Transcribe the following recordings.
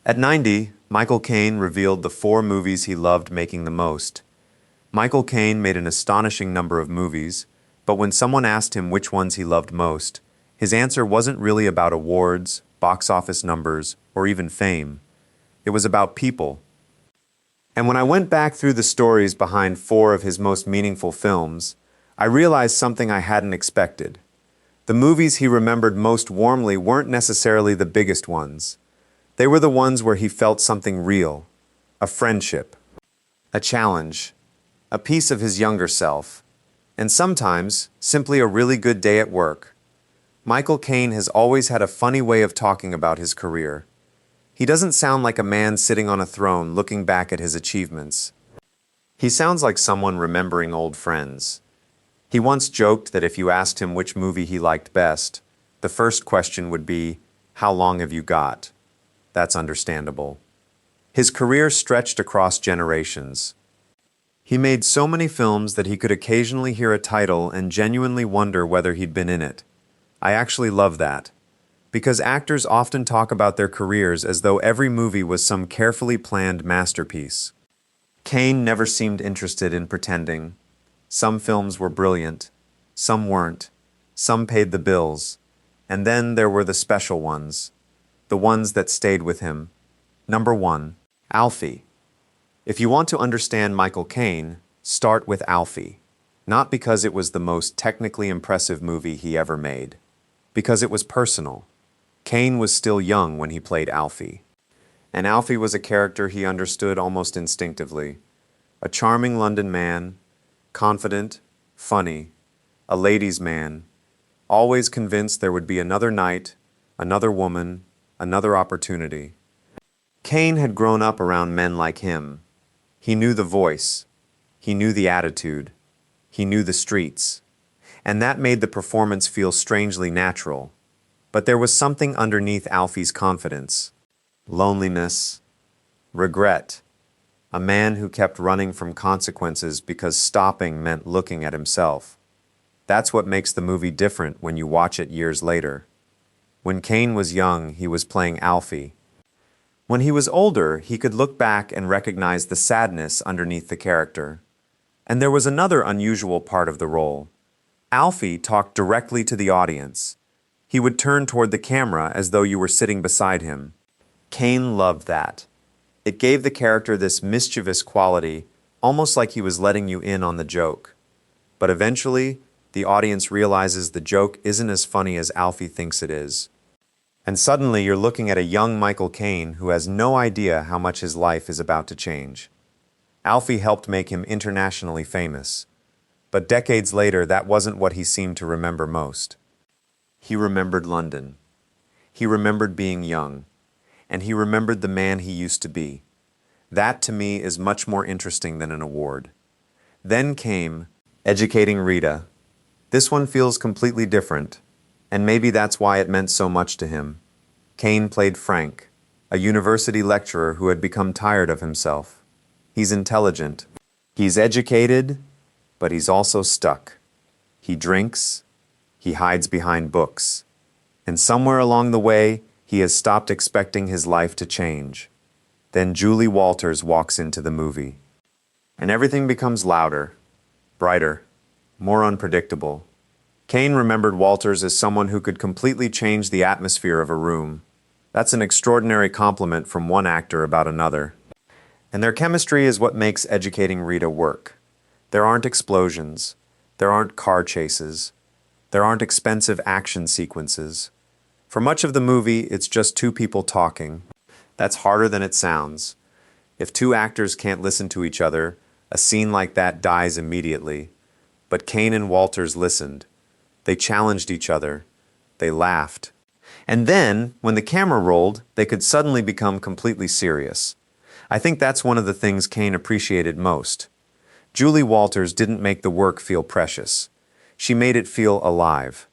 At 90, Michael Caine revealed the four movies he loved making the most. Michael Caine made an astonishing number of movies, but when someone asked him which ones he loved most, his answer wasn't really about awards, box office numbers, or even fame. It was about people. And when I went back through the stories behind four of his most meaningful films, I realized something I hadn't expected. The movies he remembered most warmly weren't necessarily the biggest ones. They were the ones where he felt something real, a friendship, a challenge, a piece of his younger self, and sometimes simply a really good day at work. Michael Caine has always had a funny way of talking about his career. He doesn't sound like a man sitting on a throne looking back at his achievements. He sounds like someone remembering old friends. He once joked that if you asked him which movie he liked best, the first question would be, "How long have you got?" That's understandable. His career stretched across generations. He made so many films that he could occasionally hear a title and genuinely wonder whether he'd been in it. I actually love that, because actors often talk about their careers as though every movie was some carefully planned masterpiece. Caine never seemed interested in pretending. Some films were brilliant, some weren't, some paid the bills, and then there were the special ones. The ones that stayed with him. Number 1, Alfie. If you want to understand Michael Caine, start with Alfie. Not because it was the most technically impressive movie he ever made. Because it was personal. Caine was still young when he played Alfie. And Alfie was a character he understood almost instinctively. A charming London man, confident, funny, a ladies' man, always convinced there would be another night, another woman, another opportunity. Caine had grown up around men like him. He knew the voice. He knew the attitude. He knew the streets. And that made the performance feel strangely natural. But there was something underneath Alfie's confidence. Loneliness. Regret. A man who kept running from consequences because stopping meant looking at himself. That's what makes the movie different when you watch it years later. When Caine was young, he was playing Alfie. When he was older, he could look back and recognize the sadness underneath the character. And there was another unusual part of the role. Alfie talked directly to the audience. He would turn toward the camera as though you were sitting beside him. Caine loved that. It gave the character this mischievous quality, almost like he was letting you in on the joke. But eventually, the audience realizes the joke isn't as funny as Alfie thinks it is. And suddenly you're looking at a young Michael Caine who has no idea how much his life is about to change. Alfie helped make him internationally famous. But decades later, that wasn't what he seemed to remember most. He remembered London. He remembered being young. And he remembered the man he used to be. That, to me, is much more interesting than an award. Then came Educating Rita. This one feels completely different. And maybe that's why it meant so much to him. Caine played Frank, a university lecturer who had become tired of himself. He's intelligent. He's educated, but he's also stuck. He drinks. He hides behind books. And somewhere along the way, he has stopped expecting his life to change. Then Julie Walters walks into the movie. And everything becomes louder, brighter, more unpredictable. Caine remembered Walters as someone who could completely change the atmosphere of a room. That's an extraordinary compliment from one actor about another. And their chemistry is what makes Educating Rita work. There aren't explosions. There aren't car chases. There aren't expensive action sequences. For much of the movie, it's just two people talking. That's harder than it sounds. If two actors can't listen to each other, a scene like that dies immediately. But Caine and Walters listened. They challenged each other. They laughed. And then, when the camera rolled, they could suddenly become completely serious. I think that's one of the things Caine appreciated most. Julie Walters didn't make the work feel precious. She made it feel alive.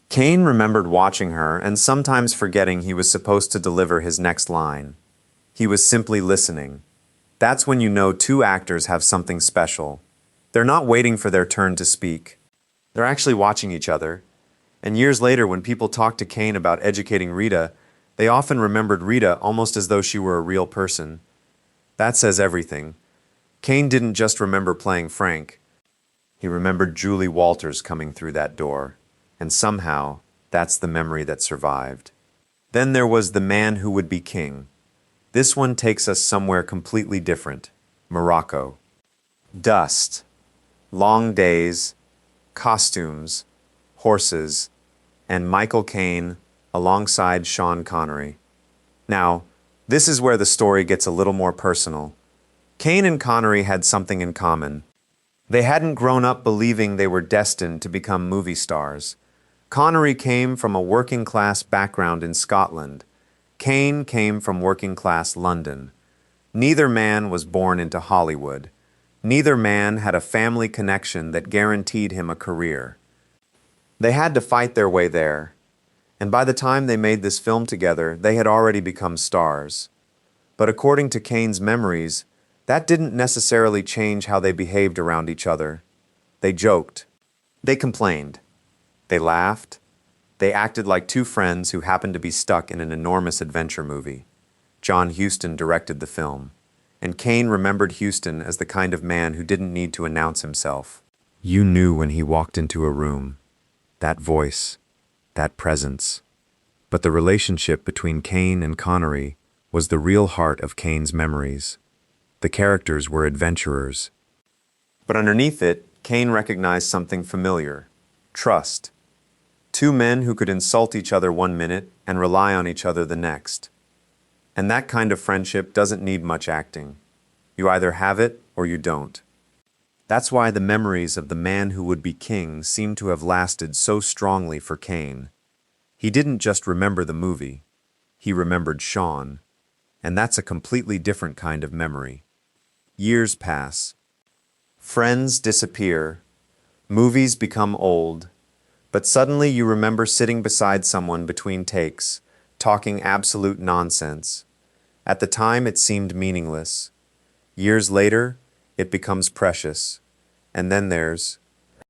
Caine remembered watching her and sometimes forgetting he was supposed to deliver his next line. He was simply listening. That's when you know two actors have something special. They're not waiting for their turn to speak. They're actually watching each other. And years later, when people talk to Caine about Educating Rita, They often remembered Rita almost as though she were a real person. That says everything. Caine didn't just remember playing Frank. He remembered Julie Walters coming through that door. And somehow, that's the memory that survived. Then there was the man who would be king. This one takes us somewhere completely different. Morocco. Dust. Long days. Costumes. Horses. And Michael Caine alongside Sean Connery. Now, this is where the story gets a little more personal. Caine and Connery had something in common. They hadn't grown up believing they were destined to become movie stars. Connery came from a working-class background in Scotland. Caine came from working-class London. Neither man was born into Hollywood. Neither man had a family connection that guaranteed him a career. They had to fight their way there. And by the time they made this film together, they had already become stars. But according to Caine's memories, that didn't necessarily change how they behaved around each other. They joked. They complained. They laughed. They acted like two friends who happened to be stuck in an enormous adventure movie. John Huston directed the film, and Caine remembered Huston as the kind of man who didn't need to announce himself. You knew when he walked into a room. That voice, that presence. But the relationship between Caine and Connery was the real heart of Caine's memories. The characters were adventurers. But underneath it, Caine recognized something familiar: trust. Two men who could insult each other one minute and rely on each other the next. And that kind of friendship doesn't need much acting. You either have it or you don't. That's why the memories of the man who would be king seem to have lasted so strongly for Caine. He didn't just remember the movie. He remembered Sean. And that's a completely different kind of memory. Years pass. Friends disappear. Movies become old. But suddenly you remember sitting beside someone between takes, talking absolute nonsense. At the time it seemed meaningless. Years later, it becomes precious. And then there's